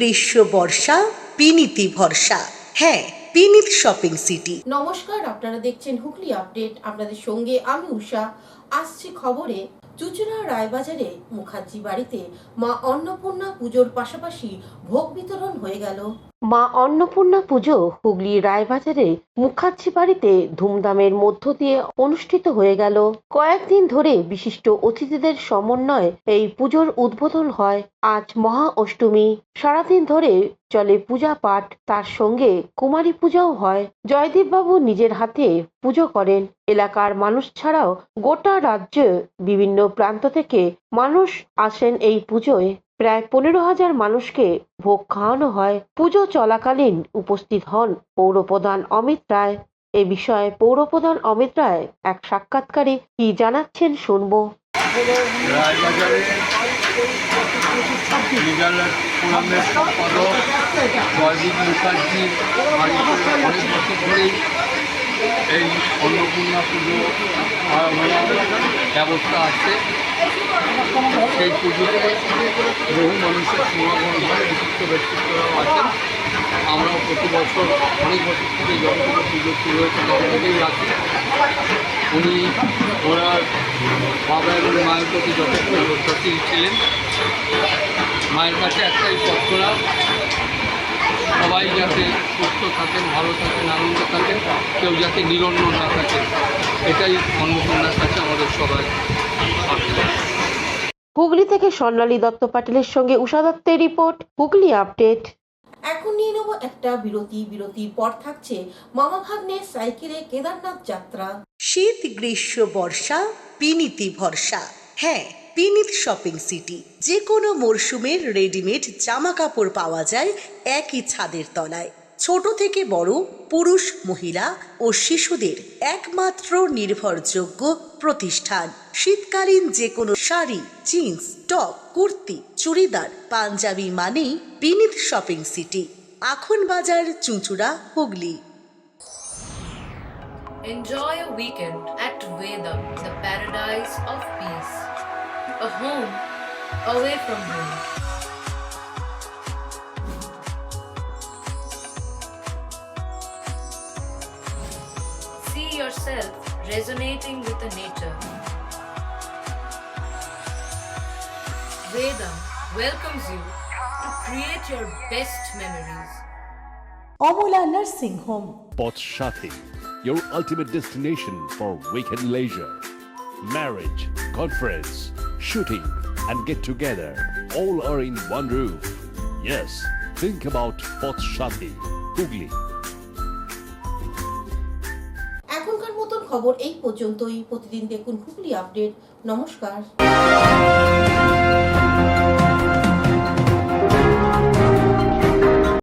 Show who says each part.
Speaker 1: গ্রীষ্ম বর্ষা পিনিতি ভরসা। হ্যাঁ, পিনিত শপিং সিটি।
Speaker 2: নমস্কার, আপনারা দেখছেন হুগলি আপডেট। আপনাদের সঙ্গে আমি উষা। আসছি খবরে। চুঁচুড়া রায়বাজারে মুখার্জি বাড়িতে মা অন্নপূর্ণা পুজোর পাশাপাশি ভোগ বিতরণ হয়ে গেল। মা অন্নপূর্ণা পুজো হুগলি রায়বাজারে মুখার্জি বাড়িতে ধুমধামের মধ্য দিয়ে অনুষ্ঠিত হয়ে গেল। কয়েকদিন ধরে বিশিষ্ট অতিথিদের সমন্বয়ে এই পুজোর উদ্বোধন হয়। আজ মহা অষ্টমী। সারাদিন ধরে চলে পূজা পাঠ, তার সঙ্গে কুমারী পূজাও হয়। জয়দীপ বাবু নিজের হাতে পুজো করেন। এলাকার মানুষ ছাড়াও গোটা রাজ্যে বিভিন্ন প্রান্ত থেকে মানুষ আসেন এই পুজোয়। প্রায় 15,000 মানুষকে ভোগ খাওয়ানো হয়। পুজো চলাকালীন উপস্থিত হন পৌরপ্রধান অমিত রায়। এ বিষয়ে পৌরপ্রধান অমিত রায় এক সাক্ষাৎকারে কি জানাচ্ছেন শুনবো।
Speaker 3: রায়বাজারে লিগালের ফোরামের সম্পাদক জয়দীপ মুখার্জির বাড়িতে অনেক বছর ধরেই এই অন্নপূর্ণা পুজো ব্যবস্থা আছে। সেই পুজোতে বহু মানুষের সমাগম হয়, বিশিষ্ট ব্যক্তিত্বরাও আছেন। আমরাও প্রতি বছর অনেক বছর থেকে যখন থেকে পুজো শুরু হয়েছে তখন থেকেই আছি। ওনার বাবা এবং মায়ের প্রতি যথেষ্ট শ্রদ্ধাশীল ছিলেন। মায়ের কাছে একটাই প্রার্থনা, সবাই যাতে সুস্থ থাকেন, ভালো থাকেন, আনন্দ থাকেন, কেউ যাতে নিরন্ন না থাকেন, এটাই অন্নপূর্ণার কাছে আমাদের সবাই প্রার্থনা।
Speaker 2: হুগলি থেকে স্বর্ণালী দত্ত পাটিলের সঙ্গে উষা দত্তের রিপোর্ট, হুগলি আপডেট। এখন নিয়ে নেব একটা বিরতির পর থাকছে মামা ভাগ্নের সাইকেলে কেদারনাথ যাত্রা।
Speaker 1: শীত গ্রীষ্ম বর্ষা পিনিতি ভরসা। হ্যাঁ, পিনিত শপিং সিটি। যে কোনো মরশুমের রেডিমেড জামা কাপড় পাওয়া যায় একই ছাদের তলায়। ছোট থেকে বড়, পুরুষ মহিলা ও শিশুদের একমাত্র নির্ভরযোগ্য প্রতিষ্ঠান। শীতকালীন যে কোনো শাড়ি, জিন্স, টপ, কুর্তি, চুড়িদার, পাঞ্জাবি মানেই পিনিত শপিং সিটি। আখন বাজার, চুঁচুড়া, Hooghly.
Speaker 4: Enjoy a weekend at Vedam, the paradise of peace. A home away from home. See yourself resonating with the nature. Vedam welcomes you to create your best memories.
Speaker 1: Amala nursing home.
Speaker 5: Potshati, your ultimate destination for weekend leisure. Marriage, conference, shooting, and get together all are in one roof. Yes, think about Potshati, Hugli.
Speaker 2: এখনকার মতন খবর এই পর্যন্তই। প্রতিদিন দেখুন Hooghly update. নমস্কার।